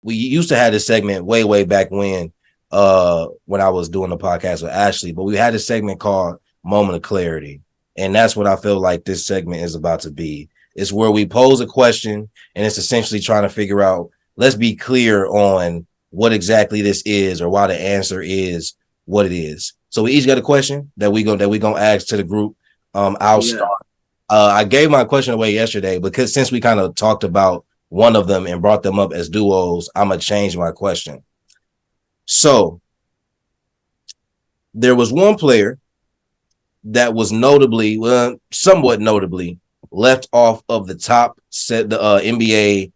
we used to have this segment way back when I was doing the podcast with Ashley, but we had a segment called Moment of Clarity. And that's what I feel like this segment is about to be. It's where we pose a question and it's essentially trying to figure out, let's be clear on what exactly this is or why the answer is what it is. So we each got a question that we gonna ask to the group. I'll start. I gave my question away yesterday because since we kind of talked about one of them and brought them up as duos, I'm gonna change my question. So there was one player that was somewhat notably left off of the top set, the NBA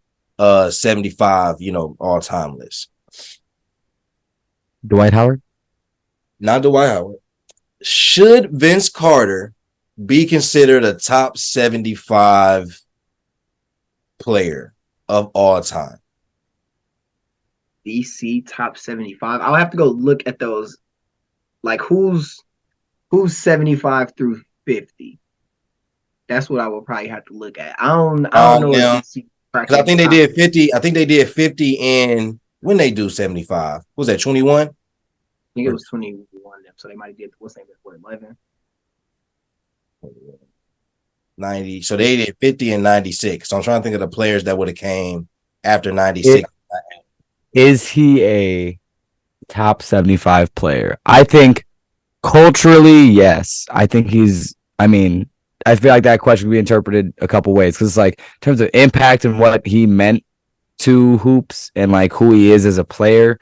75, all-time list. Dwight Howard? Not Dwight Howard. Should Vince Carter be considered a top 75 player of all time? DC top 75. I'll have to go look at those. Like who's 75 through 50. That's what I will probably have to look at. I don't know if DC, because I think they did 50. I think they did 50 in when they do 75. Was that 21? I think it was 21. So they might have did what's name before 11. 90. So they did 50 and 96. So I'm trying to think of the players that would have came after 96. Is he a top 75 player? I think culturally, yes. I think I feel like that question could be interpreted a couple ways because it's like in terms of impact and what he meant to hoops and like who he is as a player.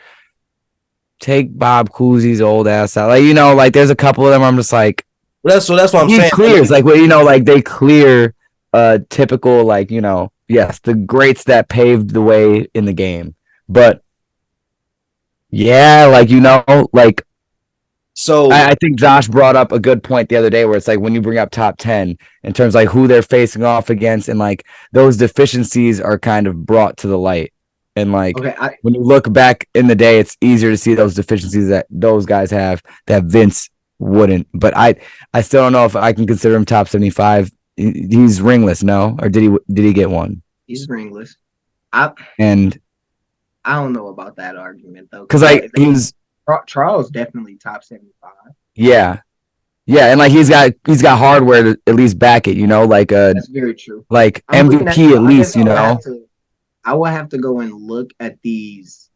Take Bob Cousy's old ass out. Like, there's a couple of them I'm just like, that's what I'm saying. Clears, like they clear typical, yes, the greats that paved the way in the game. But yeah, so I think Josh brought up a good point the other day where it's like when you bring up top 10 in terms of like who they're facing off against and like those deficiencies are kind of brought to the light. And when you look back in the day, it's easier to see those deficiencies that those guys have that Vince wouldn't. But I still don't know if I can consider him top 75. He's ringless, no? Or did he get one? He's ringless. I don't know about that argument though. Because Charles definitely top 75. Yeah. Yeah, and he's got hardware to at least back it, that's very true. Like MVP at least, I will have to go and look at these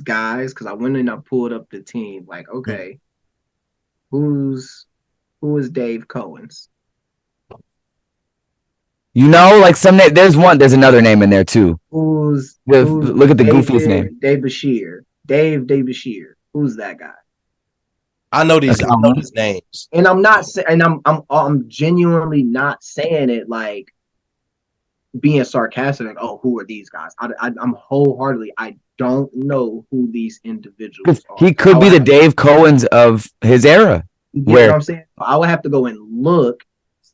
guys because I went and I pulled up the team. Like, okay, who is Dave Cohen's? There's another name in there too. Who's look at the goofiest name. Dave Bashir. Who's that guy? I know these names. And I'm not saying, and I'm genuinely not saying it like being sarcastic, like, oh, who are these guys? I'm wholeheartedly, I don't know who these individuals are. He could be the Dave Cohen's of his era. You know what I'm saying? I would have to go and look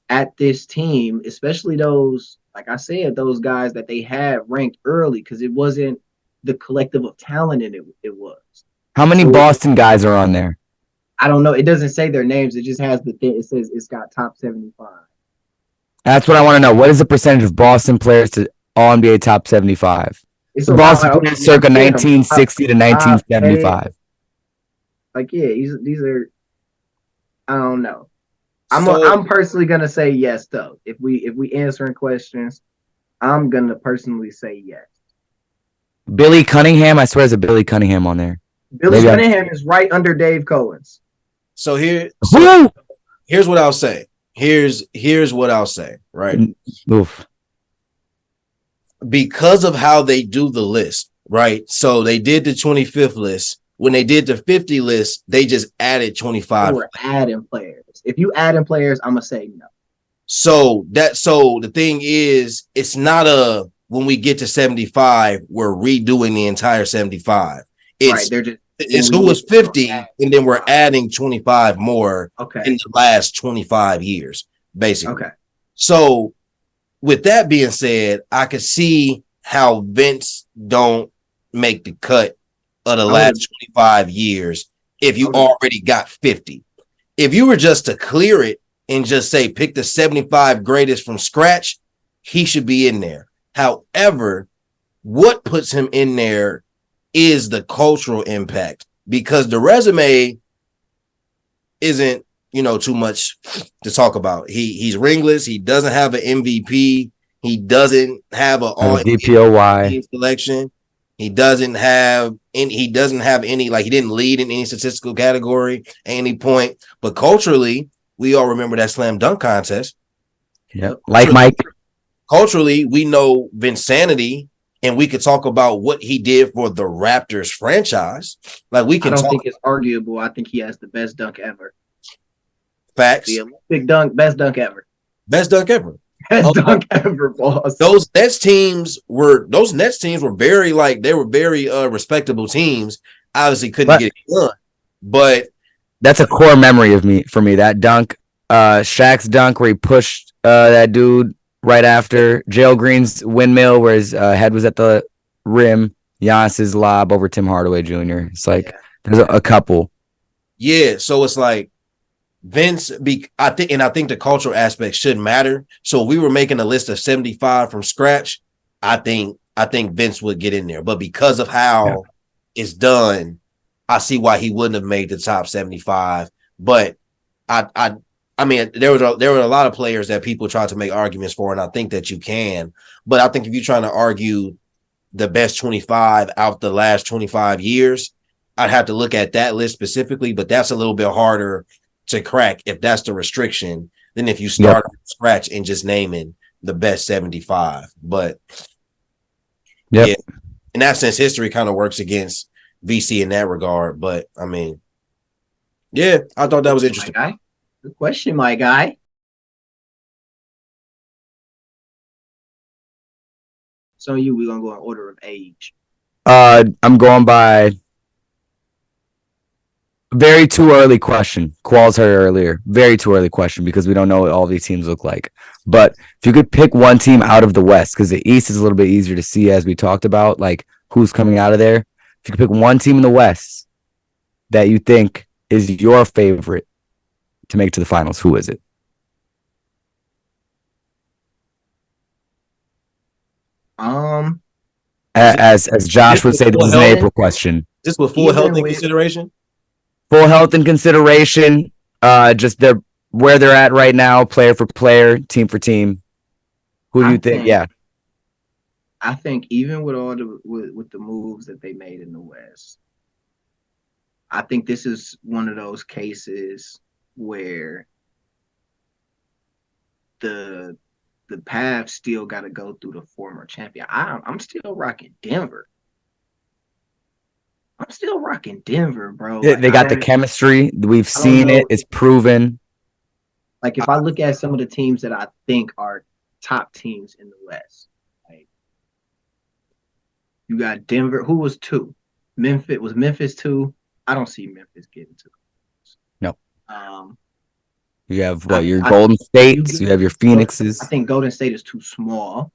at this team, especially those, like I said, those guys that they had ranked early because it wasn't the collective of talent it was. How many Boston guys are on there? I don't know. It doesn't say their names. It just has the thing. It says it's got top 75. That's what I want to know. What is the percentage of Boston players to all NBA top 75? It's Boston players circa 1960 to 1975. These are. I don't know. I'm personally gonna say yes though. If we answering questions, I'm gonna personally say yes. Billy Cunningham, I swear there's a Billy Cunningham on there. Billy Cunningham is right under Dave Cohen's. So here's what I'll say. Here's what I'll say, right? Oof. Because of how they do the list, right? So they did the 25th list. When they did the 50 list, they just added 25. We're adding players. If you add in players, I'm gonna say no. So the thing is, it's not when we get to 75, we're redoing the entire 75. It's who was 50, and then we're adding 25 more in the last 25 years, basically. Okay. So with that being said, I could see how Vince don't make the cut of the last 25 years if you already got 50. If you were just to clear it and just say pick the 75 greatest from scratch, he should be in there. However, what puts him in there is the cultural impact, because the resume isn't, too much to talk about. He's ringless. He doesn't have an MVP. He doesn't have an all DPOY selection. He doesn't have any, like, he didn't lead in any statistical category at any point. But culturally, we all remember that slam dunk contest. Yep. Like Mike. Culturally, we know Vinsanity, and we could talk about what he did for the Raptors franchise. Like, we can. I don't think it's arguable. I think he has the best dunk ever. Facts. Big dunk, best dunk ever. Best dunk ever. Best dunk ever, boss. Those Nets teams were very, like, they were very respectable teams. Obviously couldn't get it done. But that's a core memory for me. That dunk, Shaq's dunk where he pushed that dude right after Jalen Green's windmill where his head was at the rim, Giannis's lob over Tim Hardaway Jr. It's like there's a couple. Yeah, so it's like Vince, I think the cultural aspect should matter. So if we were making a list of 75 from scratch, I think Vince would get in there. But because of how it's done, I see why he wouldn't have made the top 75. But I mean, there were a lot of players that people tried to make arguments for, and I think that you can. But I think if you're trying to argue the best 25 out the last 25 years, I'd have to look at that list specifically. But that's a little bit harder to crack if that's the restriction than if you start from scratch and just naming the best 75. But yeah, in that sense, history kind of works against VC in that regard. But I mean, yeah, I thought that was interesting. Good question, my guy. So we're gonna go in order of age. I'm going by very too early question. Qualls heard earlier. Very too early question because we don't know what all these teams look like. But if you could pick one team out of the West, because the East is a little bit easier to see as we talked about, like who's coming out of there. If you could pick one team in the West that you think is your favorite to make it to the finals, who is it? As Josh would say, this is an April question. Just with full health in consideration? Full health in consideration. Just where they're at right now, player for player, team for team. Who do you think? Yeah. I think even with all with the moves that they made in the West, I think this is one of those cases where the Pavs still got to go through the former champion. I'm still rocking Denver. I'm still rocking Denver, bro. Like, they got the chemistry. We've seen it. It's proven. Like, if I look at some of the teams that I think are top teams in the West, like, you got Denver. Who was 2? Memphis. Was Memphis 2? I don't see Memphis getting 2. No. You have your Golden States. You have your Phoenixes. I think Golden State is too small.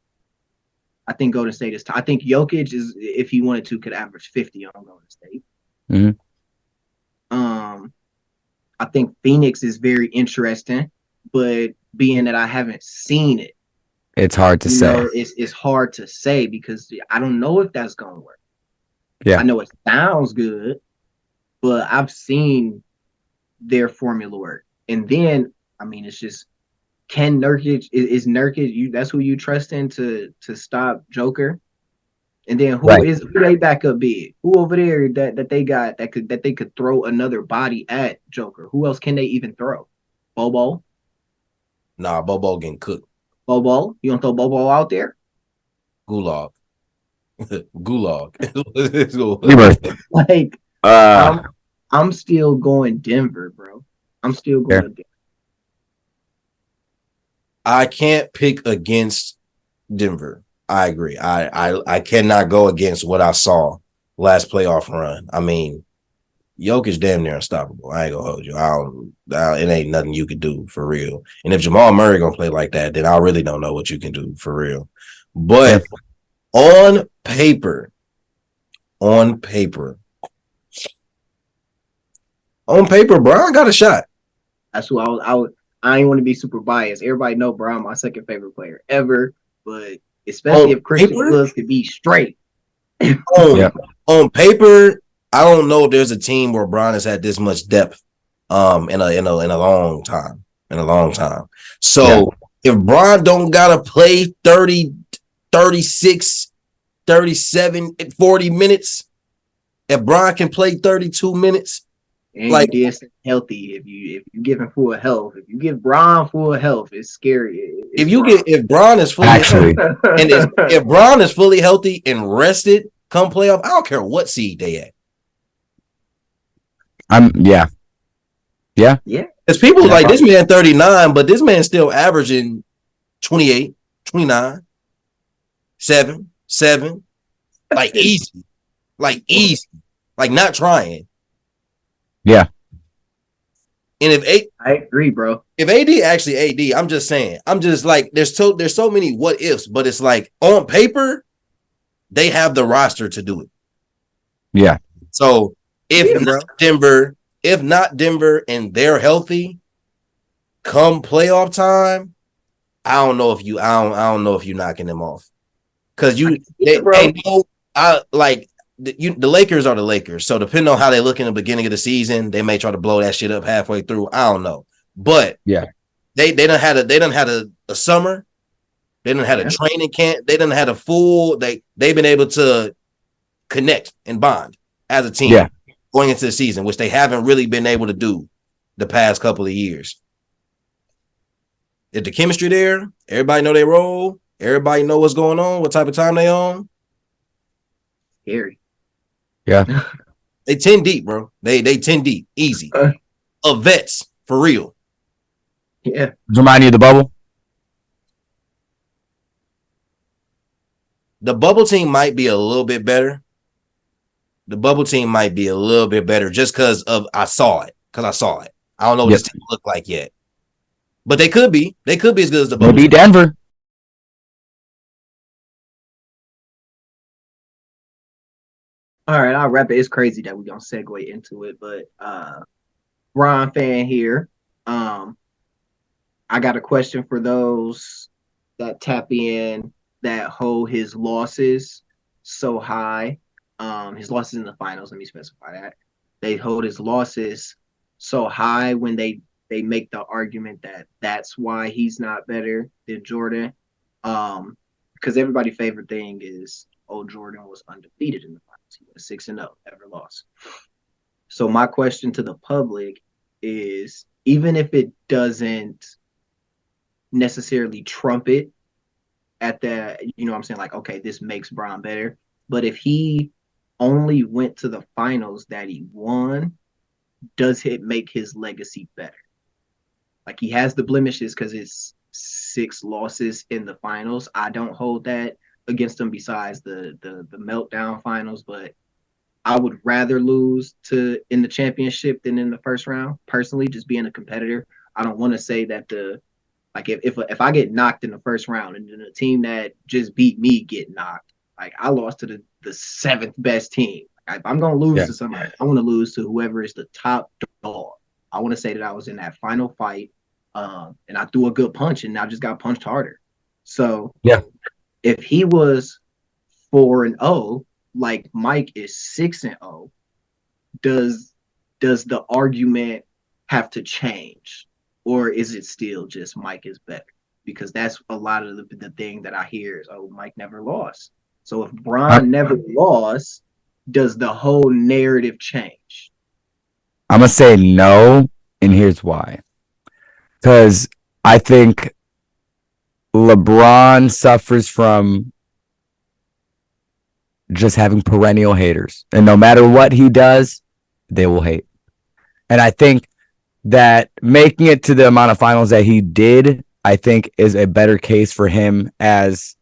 I think Golden State is. I think Jokic is, if he wanted to, could average 50 on Golden State. Mm-hmm. I think Phoenix is very interesting, but being that I haven't seen it, it's hard to say. It's hard to say because I don't know if that's gonna work. Yeah, I know it sounds good, but I've seen their formula work. And then, I mean, it's just, can Nurkic, is Nurkic, that's who you trust in to stop Joker? And then who they backup big? Who over there that they got that they could throw another body at Joker? Who else can they even throw? Bobo? Nah, Bobo getting cooked. Bobo? You don't throw Bobo out there? Gulag. Like, I'm still going Denver, bro. I'm still going Denver. I can't pick against Denver. I agree. I cannot go against what I saw last playoff run. I mean, Jokic damn near unstoppable. I ain't gonna hold you. It ain't nothing you can do for real. And if Jamal Murray gonna play like that, then I really don't know what you can do for real. But on paper, Bron got a shot. That's who I ain't want to be super biased. Everybody know Bron my second favorite player ever, but especially if Christian Woods could be straight. On paper, I don't know if there's a team where Bron has had this much depth in a long time. So if Bron don't gotta play 30, 36, 37, 40 minutes, if Bron can play 32 minutes, and like you did stay healthy, if you give him full health, if you give Bron full health, it's scary. If Bron is fully healthy, and if Bron is fully healthy and rested come playoff, I don't care what seed they at. Yeah. It's people like this man 39, but this man's still averaging 28, 29, 7, like easy, like not trying. Yeah. And I agree, bro. If AD actually AD, I'm just saying, I'm just like, there's so many what ifs, but it's like on paper, they have the roster to do it. Yeah. So if not Denver and they're healthy, come playoff time, I don't know if you're knocking them off. Because the Lakers are the Lakers. So depending on how they look in the beginning of the season, they may try to blow that shit up halfway through. I don't know. But yeah, they done had a summer. They done had a training camp. They done had a full. They've been able to connect and bond as a team going into the season, which they haven't really been able to do the past couple of years. If the chemistry there, everybody know their role, everybody know what's going on, what type of time they on. Scary. Yeah. They 10 deep, bro. They 10 deep. Easy. Of vets, for real. Yeah. Remind you of the bubble? The bubble team might be a little bit better. Just because I saw it. I don't know what this team look like yet. But they could be. They could be as good as the bubble. Maybe Denver. All right, I'll wrap it. It's crazy that we're gonna segue into it, but Ron fan here. I got a question for those that tap in that hold his losses so high. His losses in the finals, let me specify that. They hold his losses so high when they make the argument that that's why he's not better than Jordan. Because everybody's favorite thing is, Jordan was undefeated in the finals. He was 6-0, never lost. So my question to the public is, even if it doesn't necessarily trump it at that, you know what I'm saying? Like, okay, this makes Bron better. But if he only went to the finals that he won, does it make his legacy better? Like, he has the blemishes because it's 6 losses in the finals. I don't hold that against him besides the meltdown finals, but I would rather lose in the championship than in the first round. Personally, just being a competitor, I don't want to say that if I get knocked in the first round and then the team that just beat me get knocked, like I lost to the 7th best team. If I'm gonna lose to somebody, I want to lose to whoever is the top dog. I want to say that I was in that final fight, and I threw a good punch, and I just got punched harder. So if he was 4-0, like Mike is 6-0, does the argument have to change, or is it still just Mike is better? Because that's a lot of the thing that I hear is, Mike never lost. So if Bron never lost, does the whole narrative change? I'm gonna say no, and here's why. Because I think LeBron suffers from just having perennial haters, and no matter what he does, they will hate. And I think that making it to the amount of finals that he did, I think, is a better case for him as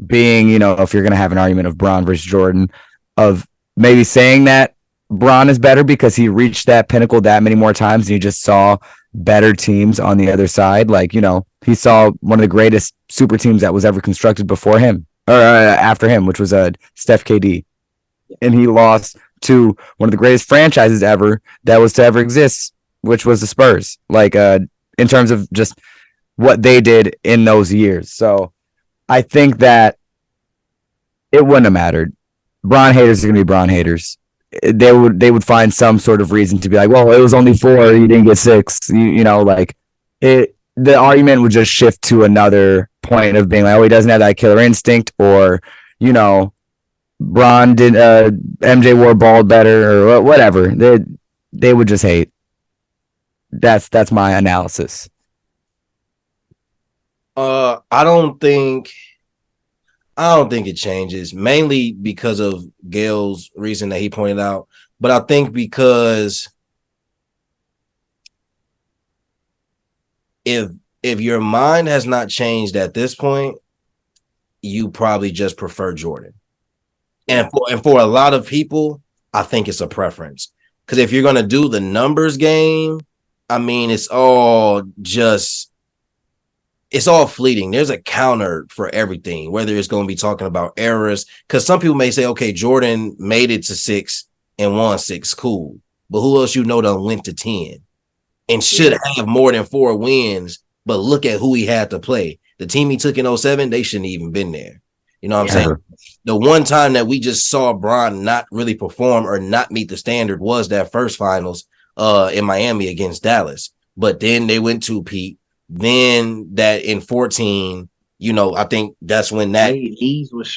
being, if you're going to have an argument of Bron versus Jordan, of maybe saying that Bron is better because he reached that pinnacle that many more times and you just saw better teams on the other side. Like, he saw one of the greatest super teams that was ever constructed before him or after him, which was Steph KD. And he lost to one of the greatest franchises ever that was to ever exist, which was the Spurs, like in terms of just what they did in those years. So I think that it wouldn't have mattered. Bron haters are gonna be Bron haters. They would find some sort of reason to be like, well, it was only 4, you didn't get 6. You know, like it. The argument would just shift to another point of being like, oh, he doesn't have that killer instinct, or you know, Bron did MJ wore bald better, or whatever. They would just hate. That's my analysis. I don't think it changes, mainly because of Gail's reason that he pointed out. But I think because if your mind has not changed at this point, you probably just prefer Jordan. And for a lot of people, I think it's a preference. Because if you're gonna do the numbers game, I mean, it's all fleeting. There's a counter for everything, whether it's going to be talking about errors. Because some people may say, okay, Jordan made it to 6 and won 6, cool. But who else done went to 10 and should have more than 4 wins? But look at who he had to play. The team he took in 2007, they shouldn't even been there. You know what I'm saying? The one time that we just saw Bron not really perform or not meet the standard was that first finals in Miami against Dallas. But then they went to Pete. Then that in 14, I think that's when that Wade knees was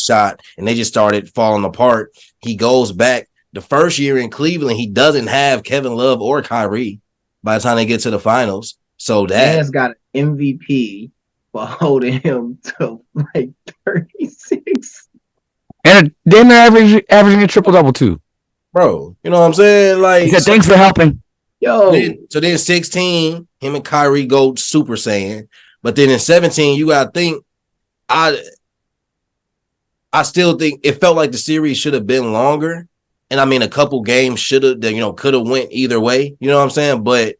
shot, and they just started falling apart. He goes back the first year in Cleveland. He doesn't have Kevin Love or Kyrie by the time they get to the finals. So that man's got an MVP for holding him to like 36, and then they're averaging a triple double too, bro. You know what I'm saying? Like, he said, thanks for helping. Yo, so then 16, him and Kyrie go Super Saiyan. But then in 17, you gotta think, I still think it felt like the series should have been longer. And I mean, a couple games could have went either way. You know what I'm saying? But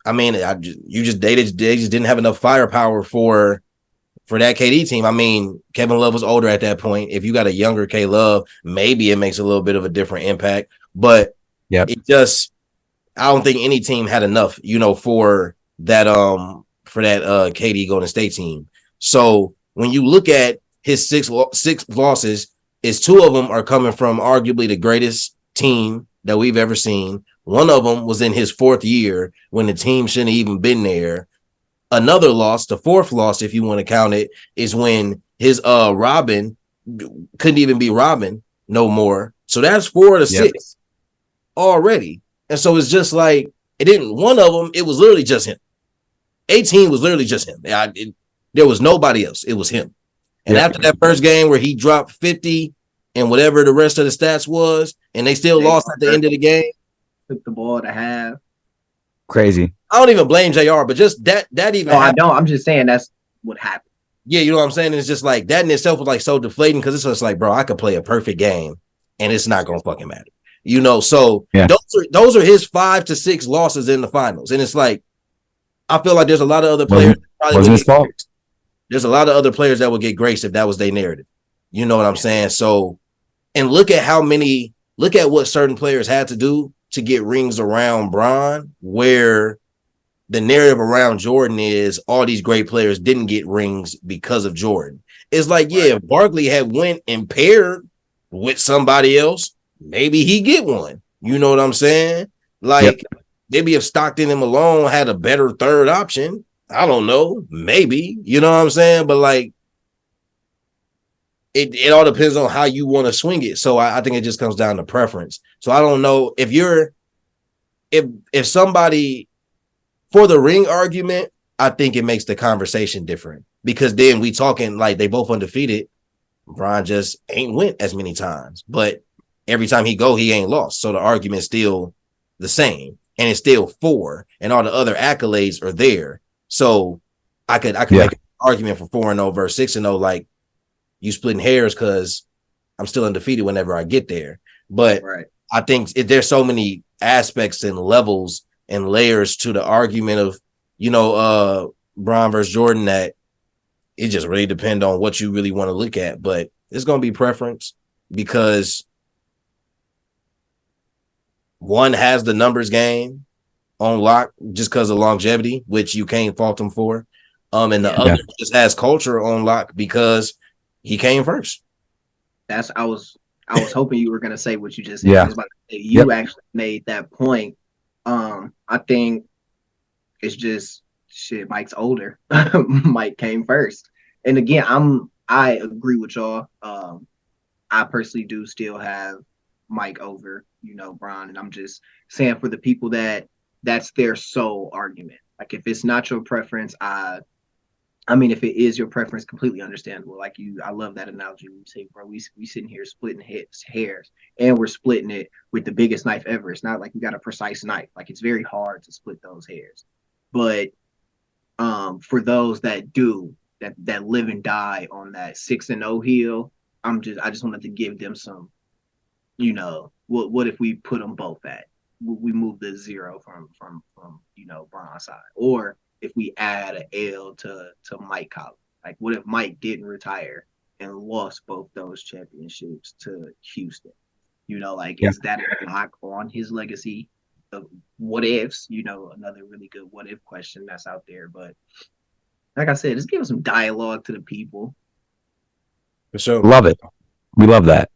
I mean, they just didn't have enough firepower for that KD team. I mean, Kevin Love was older at that point. If you got a younger K Love, maybe it makes a little bit of a different impact. But I don't think any team had enough, for that KD Golden State team. So when you look at his six losses, is 2 of them are coming from arguably the greatest team that we've ever seen. One of them was in his 4th year when the team shouldn't have even been there. Another loss, the 4th loss, if you want to count it, is when his Robin couldn't even be Robin no more. So that's 4 of the 6 already. And so it's just like, one of them, it was literally just him. 18 was literally just him. There was nobody else. It was him. And after that first game where he dropped 50 and whatever the rest of the stats was, and they still lost at the end of the game. Took the ball to half. Crazy. I don't even blame JR, but just that even happened. I don't. I'm just saying that's what happened. Yeah, you know what I'm saying? It's just like that in itself was like so deflating because it's just like, bro, I could play a perfect game and it's not gonna fucking matter. So those are his 5 to 6 losses in the finals. And it's like, I feel like there's a lot of other players. Wasn't his fault. There's a lot of other players that would get grace if that was their narrative. You know what I'm saying? So, and look at what certain players had to do to get rings around Bron, where the narrative around Jordan is all these great players didn't get rings because of Jordan. It's like, if Barkley had went and paired with somebody else, maybe he get one. You know what I'm saying? Like, maybe if Stockton and Malone had a better third option, I don't know, maybe, you know what I'm saying? But like, it all depends on how you want to swing it. So I think it just comes down to preference. So I don't know if somebody, for the ring argument, I think it makes the conversation different because then we talking like they both undefeated. Bron just ain't went as many times, but every time he ain't lost. So the argument's still the same and it's still 4 and all the other accolades are there. So I could make an argument for 4-0 versus 6-0, like you splitting hairs because I'm still undefeated whenever I get there. But I think there's so many aspects and levels and layers to the argument of, Bron versus Jordan that it just really depends on what you really want to look at. But it's going to be preference because one has the numbers game on lock just because of longevity, which you can't fault him for. And the other just has culture on lock because he came first. That's I was hoping you were gonna say what you just said. Yeah. I was about to say you actually made that point. I think it's just shit. Mike's older. Mike came first, and again, I agree with y'all. I personally do still have Mike over, Bron, and I'm just saying for the people that's their sole argument. Like if it's not your preference, I mean, if it is your preference, completely understandable. Like I love that analogy. We say, bro, we sitting here splitting hairs, and we're splitting it with the biggest knife ever. It's not like we got a precise knife. Like it's very hard to split those hairs. But for those that do, that live and die on that 6-0 heel, I just wanted to give them some, what if we put them both at? We move the 0 from Bron's side, or if we add an L to Mike Collins. Like, what if Mike didn't retire and lost both those championships to Houston? Is that a knock on his legacy? Of what ifs? Another really good what if question that's out there. But like I said, just give some dialogue to the people. For sure. Love it. We love that.